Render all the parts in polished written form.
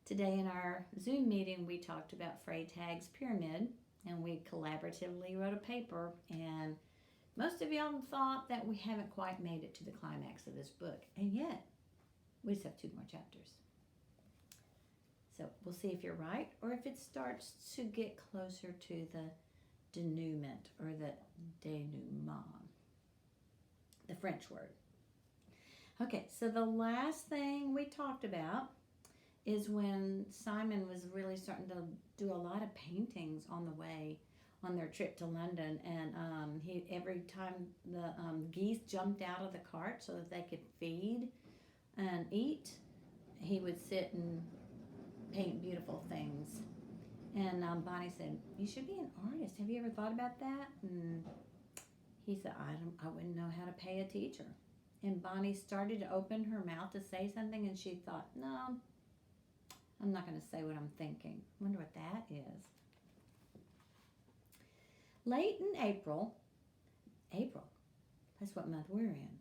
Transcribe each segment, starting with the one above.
Today in our Zoom meeting, we talked about Freytag's pyramid, and we collaboratively wrote a paper. And most of y'all thought that we haven't quite made it to the climax of this book, and yet we just have two more chapters. So we'll see if you're right or if it starts to get closer to the denouement or the denouement, the French word. Okay, so the last thing we talked about is when Simon was really starting to do a lot of paintings on the way on their trip to London, and he every time the geese jumped out of the cart so that they could feed and eat, he would sit and paint beautiful things. And Bonnie said, "You should be an artist. Have you ever thought about that?" And he said, I wouldn't know how to pay a teacher." And Bonnie started to open her mouth to say something, and she thought, "No, I'm not going to say what I'm thinking." I wonder what that is. Late in April, that's what month we're in.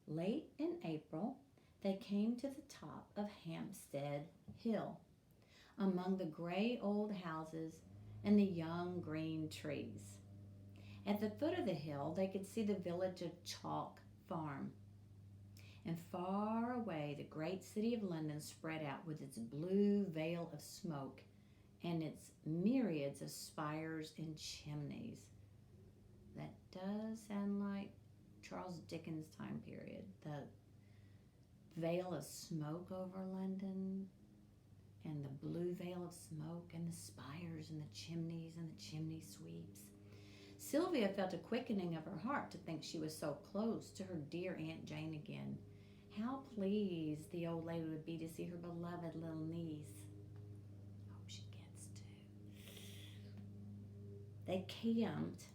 Late in April, they came to the top of Hampstead Hill, among the gray old houses and the young green trees. At the foot of the hill, they could see the village of Chalk Farm. And far away, the great city of London spread out with its blue veil of smoke and its myriads of spires and chimneys. That does sound like Charles Dickens' time period. The veil of smoke over London, and the blue veil of smoke, and the spires and the chimneys and the chimney sweeps. Sylvia felt a quickening of her heart to think she was so close to her dear Aunt Jane again. How pleased the old lady would be to see her beloved little niece. Hope she gets to. They camped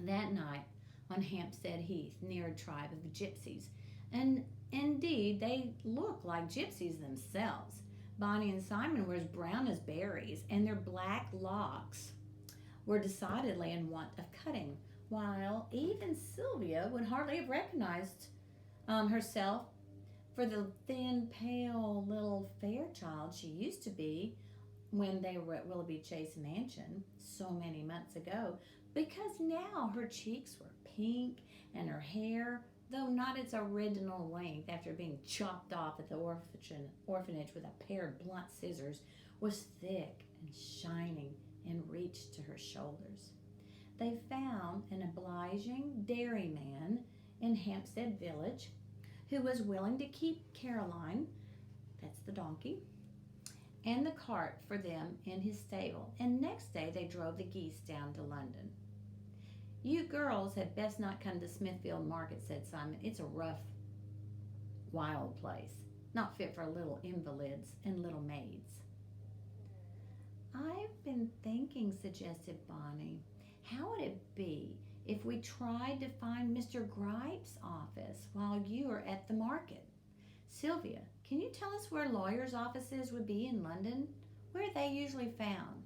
that night on Hampstead Heath near a tribe of gypsies. And indeed, they looked like gypsies themselves. Bonnie and Simon were as brown as berries, and their black locks were decidedly in want of cutting, while even Sylvia would hardly have recognized herself for the thin, pale little Fairchild she used to be when they were at Willoughby Chase Mansion so many months ago, because now her cheeks were pink and her hair, though not its original length after being chopped off at the orphanage with a pair of blunt scissors, was thick and shining and reached to her shoulders. They found an obliging dairyman in Hampstead Village who was willing to keep Caroline, that's the donkey, and the cart for them in his stable, and next day they drove the geese down to London. "You girls had best not come to Smithfield Market," said Simon. "It's a rough, wild place, not fit for little invalids and little maids." "I've been thinking," suggested Bonnie, "how would it be if we tried to find Mr. Gripe's office while you are at the market? Sylvia, can you tell us where lawyers' offices would be in London? Where are they usually found?"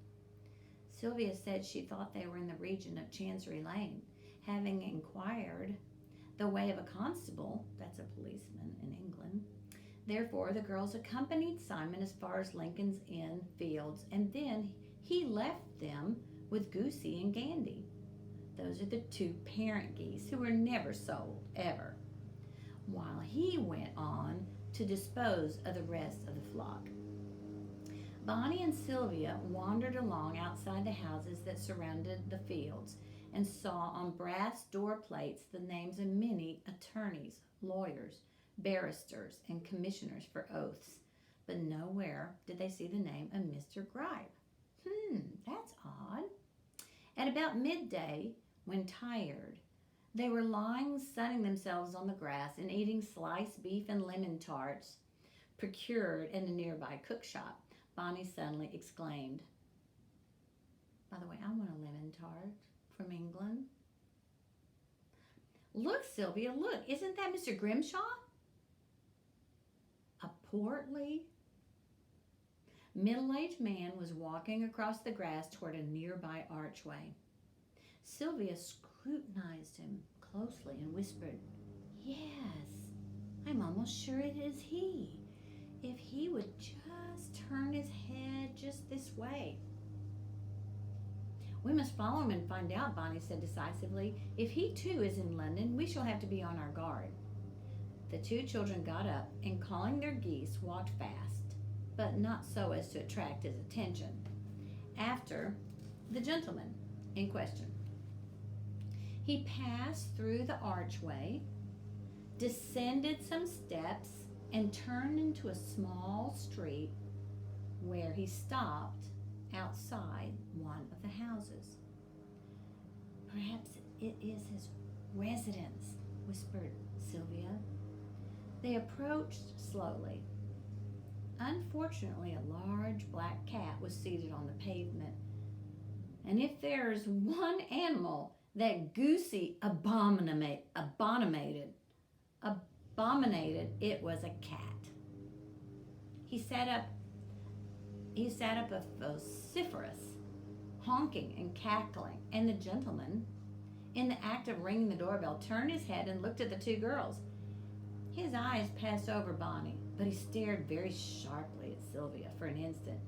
Sylvia said she thought they were in the region of Chancery Lane, having inquired the way of a constable, that's a policeman in England. Therefore, the girls accompanied Simon as far as Lincoln's Inn Fields, and then he left them with Goosey and Gandy. Those are the two parent geese who were never sold, ever, while he went on to dispose of the rest of the flock. Bonnie and Sylvia wandered along outside the houses that surrounded the fields and saw on brass door plates the names of many attorneys, lawyers, barristers, and commissioners for oaths, but nowhere did they see the name of Mr. Gripe. That's odd. At about midday, when tired, they were lying sunning themselves on the grass and eating sliced beef and lemon tarts procured in a nearby cook shop. Bonnie suddenly exclaimed, "By the way, I want a lemon tart from England." "Look, Sylvia, look, isn't that Mr. Grimshaw?" A portly, middle-aged man was walking across the grass toward a nearby archway. Sylvia scrutinized him closely and whispered, "Yes, I'm almost sure it is he. If he would just We must follow him and find out, Bonnie said decisively. If he too is in London, we shall have to be on our guard. The two children got up and, calling their geese, walked fast, but not so as to attract his attention, after the gentleman in question. He passed through the archway, descended some steps, and turned into a small street where he stopped outside one of the houses. Perhaps it is his residence, whispered Sylvia. They approached slowly. Unfortunately, a large black cat was seated on the pavement. And if there's one animal that Goosey abominated, it was a cat. He set up a vociferous honking and cackling, and the gentleman, in the act of ringing the doorbell, turned his head and looked at the two girls. His eyes passed over Bonnie, but he stared very sharply at Sylvia for an instant.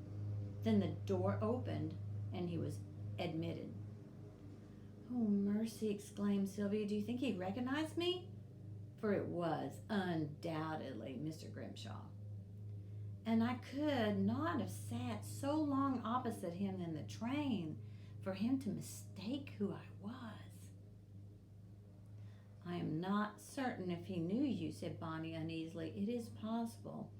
Then the door opened and he was admitted. "Oh, mercy," exclaimed Sylvia. "Do you think he recognized me?" For it was undoubtedly Mr. Grimshaw. And I could not have sat so long opposite him in the train for him to mistake who I was. "I am not certain if he knew you," said Bonnie uneasily. "It is possible.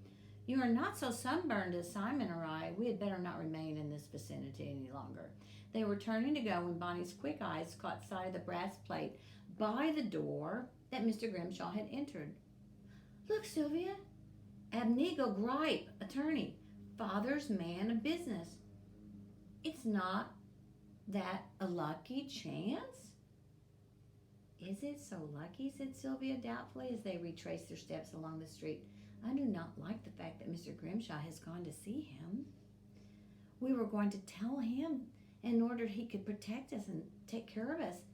You are not so sunburned as Simon or I. We had better not remain in this vicinity any longer." They were turning to go when Bonnie's quick eyes caught sight of the brass plate by the door that Mr. Grimshaw had entered. "Look, Sylvia. Abnego Gripe, attorney, father's man of business. It's not that a lucky chance?" "Is it so lucky?" said Sylvia doubtfully as they retraced their steps along the street. "I do not like the fact that Mr. Grimshaw has gone to see him. We were going to tell him in order he could protect us and take care of us.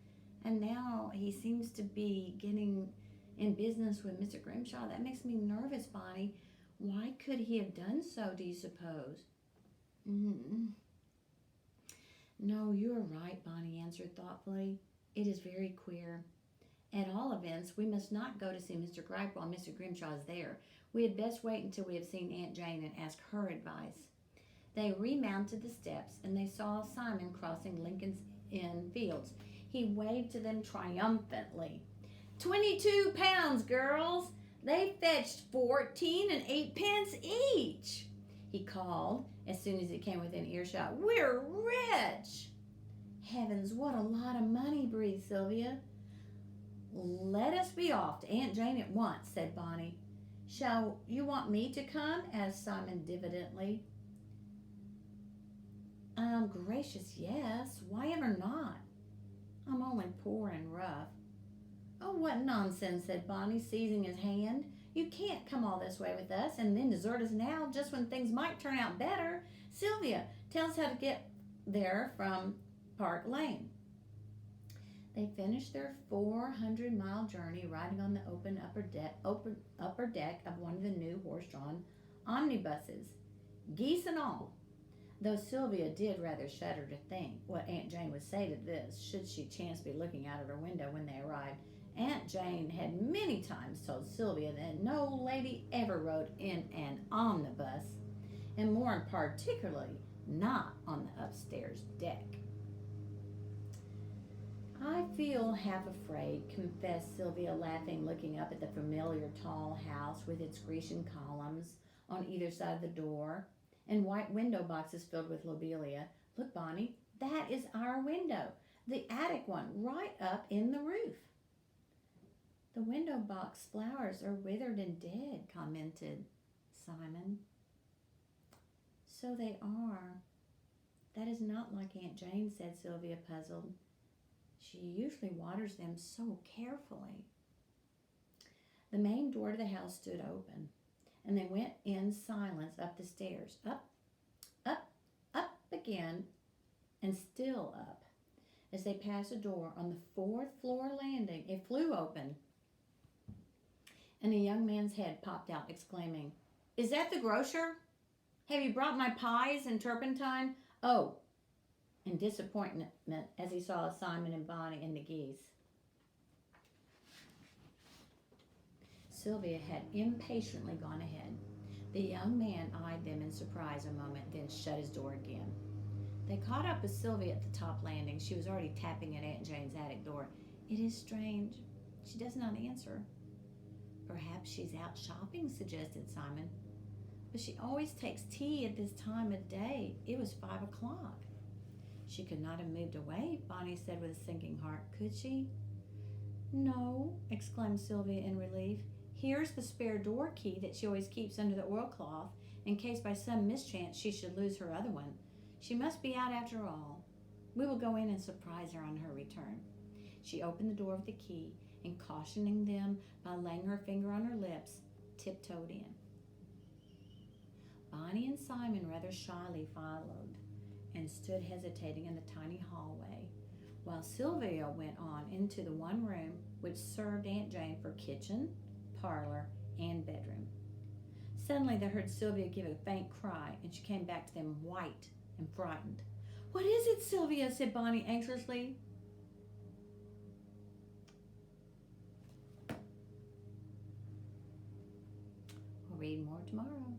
And now he seems to be getting in business with Mr. Grimshaw. That makes me nervous, Bonnie. Why could he have done so, do you suppose?" "No, you are right," Bonnie answered thoughtfully. "It is very queer. At all events, we must not go to see Mr. Gripe while Mr. Grimshaw is there. We had best wait until we have seen Aunt Jane and ask her advice." They remounted the steps, and they saw Simon crossing Lincoln's Inn Fields. He waved to them triumphantly. £22, girls! They fetched 14 and 8 pence each!" he called as soon as he came within earshot. "We're rich!" "Heavens, what a lot of money," breathed Sylvia. "Let us be off to Aunt Jane at once," said Bonnie. "Shall you want me to come?" asked Simon diffidently. Gracious, yes. Why ever not? I'm only poor and rough." "Oh, what nonsense," said Bonnie, seizing his hand. "You can't come all this way with us and then desert us now, just when things might turn out better. Sylvia, tell us how to get there from Park Lane." They finished their 400-mile journey riding on the open upper deck of one of the new horse-drawn omnibuses, geese and all. Though Sylvia did rather shudder to think what Aunt Jane would say to this, should she chance to be looking out of her window when they arrived. Aunt Jane had many times told Sylvia that no lady ever rode in an omnibus, and more particularly not on the upstairs deck. "I feel half afraid," confessed Sylvia, laughing, looking up at the familiar tall house with its Grecian columns on either side of the door and white window boxes filled with lobelia. "Look, Bonnie, that is our window, the attic one, right up in the roof." "The window box flowers are withered and dead," commented Simon. "So they are. That is not like Aunt Jane," said Sylvia, puzzled. "She usually waters them so carefully." The main door to the house stood open, and they went in silence up the stairs, up again, and still up. As they passed a door on the 4th floor landing, it flew open, and a young man's head popped out, exclaiming, "Is that the grocer? Have you brought my pies and turpentine? Oh, in disappointment as he saw Simon and Bonnie and the geese. Sylvia had impatiently gone ahead. The young man eyed them in surprise a moment, then shut his door again. They caught up with Sylvia at the top landing. She was already tapping at Aunt Jane's attic door. "It is strange. She does not answer." "Perhaps she's out shopping," suggested Simon. "But she always takes tea at this time of day. It was 5 o'clock." "She could not have moved away," Bonnie said with a sinking heart. "Could she?" "No," exclaimed Sylvia in relief. "Here's the spare door key that she always keeps under the oilcloth in case by some mischance she should lose her other one. She must be out after all. We will go in and surprise her on her return." She opened the door with the key and, cautioning them by laying her finger on her lips, tiptoed in. Bonnie and Simon rather shyly followed and stood hesitating in the tiny hallway, while Sylvia went on into the one room which served Aunt Jane for kitchen, parlor, and bedroom. Suddenly they heard Sylvia give a faint cry, and she came back to them white and frightened. "What is it, Sylvia?" said Bonnie anxiously. We'll read more tomorrow.